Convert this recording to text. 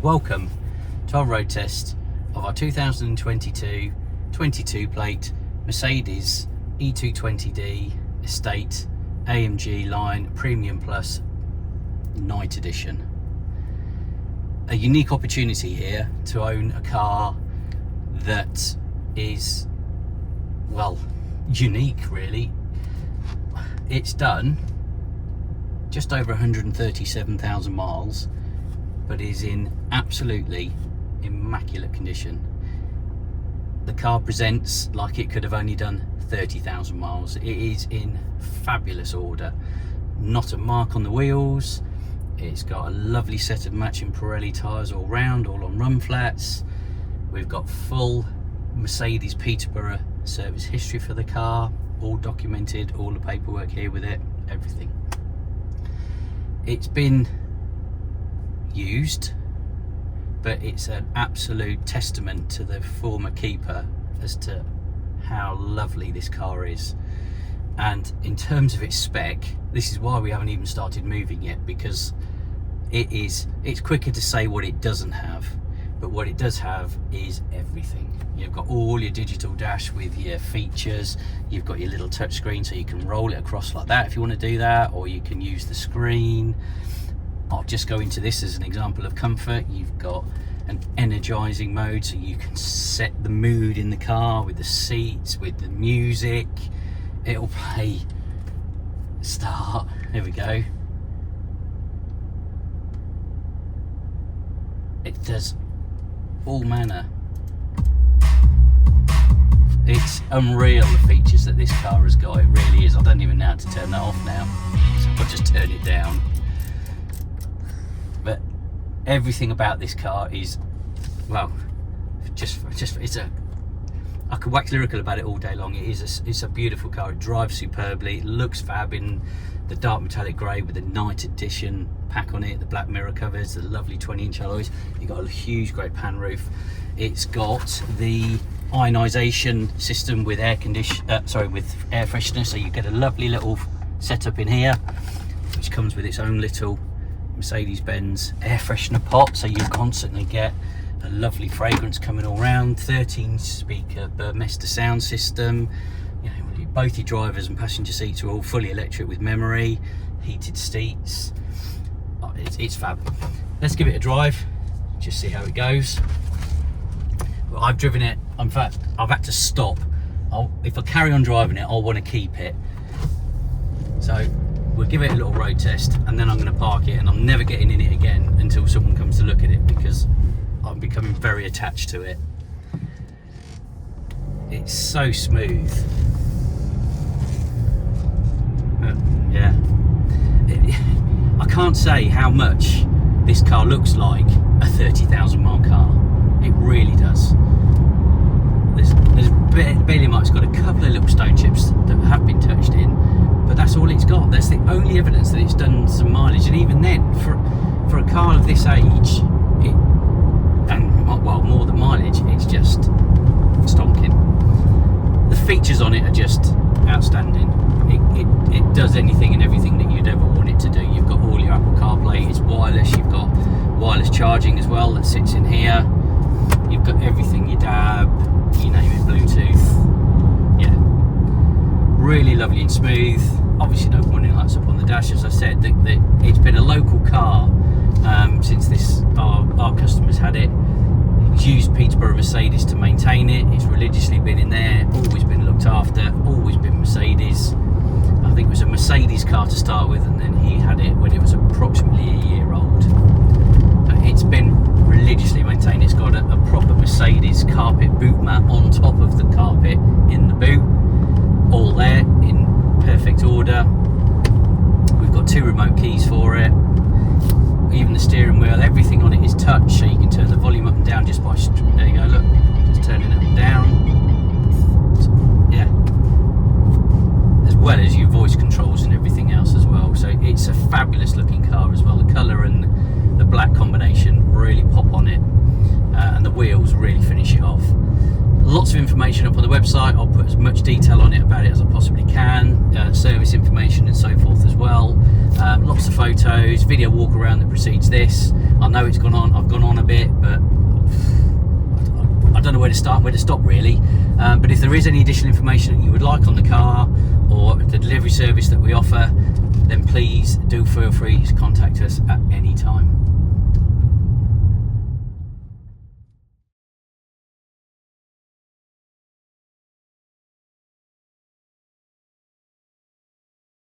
Welcome to our road test of our 2022 22 plate Mercedes E220d Estate AMG line Premium Plus Night Edition. A unique opportunity here to own a car that is, well, unique really. It's done just over 137,000 miles, but is in absolutely immaculate condition. The car presents like it could have only done 30,000 miles. It is in fabulous order. Not a mark on the wheels. It's got a lovely set of matching Pirelli tyres all round, all on run flats. We've got full Mercedes Peterborough service history for the car, all documented, all the paperwork here with it, everything. It's been used, but it's an absolute testament to the former keeper as to how lovely this car is. And in terms of its spec, this is why we haven't even started moving yet, because it's quicker to say what it doesn't have, but what it does have is everything. You've got all your digital dash with your features, you've got your little touch screen so you can roll it across like that if you want to do that, or you can use the screen. I'll just go into this as an example of comfort. You've got an energizing mode, so you can set the mood in the car with the seats, with the music. It'll play start. There we go. It does all manner. It's unreal, the features that this car has got. It really is. I don't even know how to turn that off now, so I'll just turn it down. But everything about this car is, well, just it's a, I could wax lyrical about it all day long. It's a beautiful car. It drives superbly. It looks fab in the dark metallic grey with the Night Edition pack on it, the black mirror covers, the lovely 20-inch alloys. You've got a huge, great pan roof. It's got the ionisation system with with air freshener, so you get a lovely little setup in here, which comes with its own little Mercedes-Benz air freshener pot, so you constantly get a lovely fragrance coming all around. 13-speaker Burmester sound system. You know, both your drivers and passenger seats are all fully electric with memory, heated seats. Oh, it's fab. Let's give it a drive, just see how it goes. Well, I've driven it. In fact, I've had to stop. If I carry on driving it, I'll want to keep it. So we'll give it a little road test, and then I'm going to park it, and I'm never getting in it again until someone comes to look at it, because I'm becoming very attached to it. It's so smooth. Yeah. I can't say how much this car looks like a 30,000 mile car. It really does. There's barely much. It's got a couple of little stone chips that have been touched in, but that's all it's got. That's the only evidence that it's done some mileage, and even then, for a car of this age, well, more than mileage, it's just stonking. The features on it are just outstanding. It does anything and everything that you'd ever want it to do. You've got all your Apple CarPlay, it's wireless, you've got wireless charging as well that sits in here. You've got everything, your DAB, you name it, Bluetooth. Yeah, really lovely and smooth. Obviously no warning lights up on the dash. As I said, it's been a local car since our customers had it. It's used Peterborough Mercedes to maintain it. It's religiously been in there, always been looked after, always been Mercedes. I think it was a Mercedes car to start with, and then he had it when it was approximately a year old. It's been religiously maintained. It's got a proper Mercedes carpet boot mat on top of the carpet in the boot, all there in perfect order. We've got 2 remote keys for it. Even the steering wheel, everything on it is touch, so you can turn the volume up and down just by, there you go, look, just turning it up and down. So, yeah, as well as your voice controls and everything else as well. So it's a fabulous looking car as well. The colour and the black combination really pop on it, and the wheels really finish it off. Lots of information up on the website. I'll put as much detail on it about it as I possibly can, service information and so forth as well. Lots of photos, video walk around that precedes this. I know it's gone on. I've gone on a bit, but I don't know where to start and where to stop really. But if there is any additional information that you would like on the car or the delivery service that we offer, then please do feel free to contact us at any time.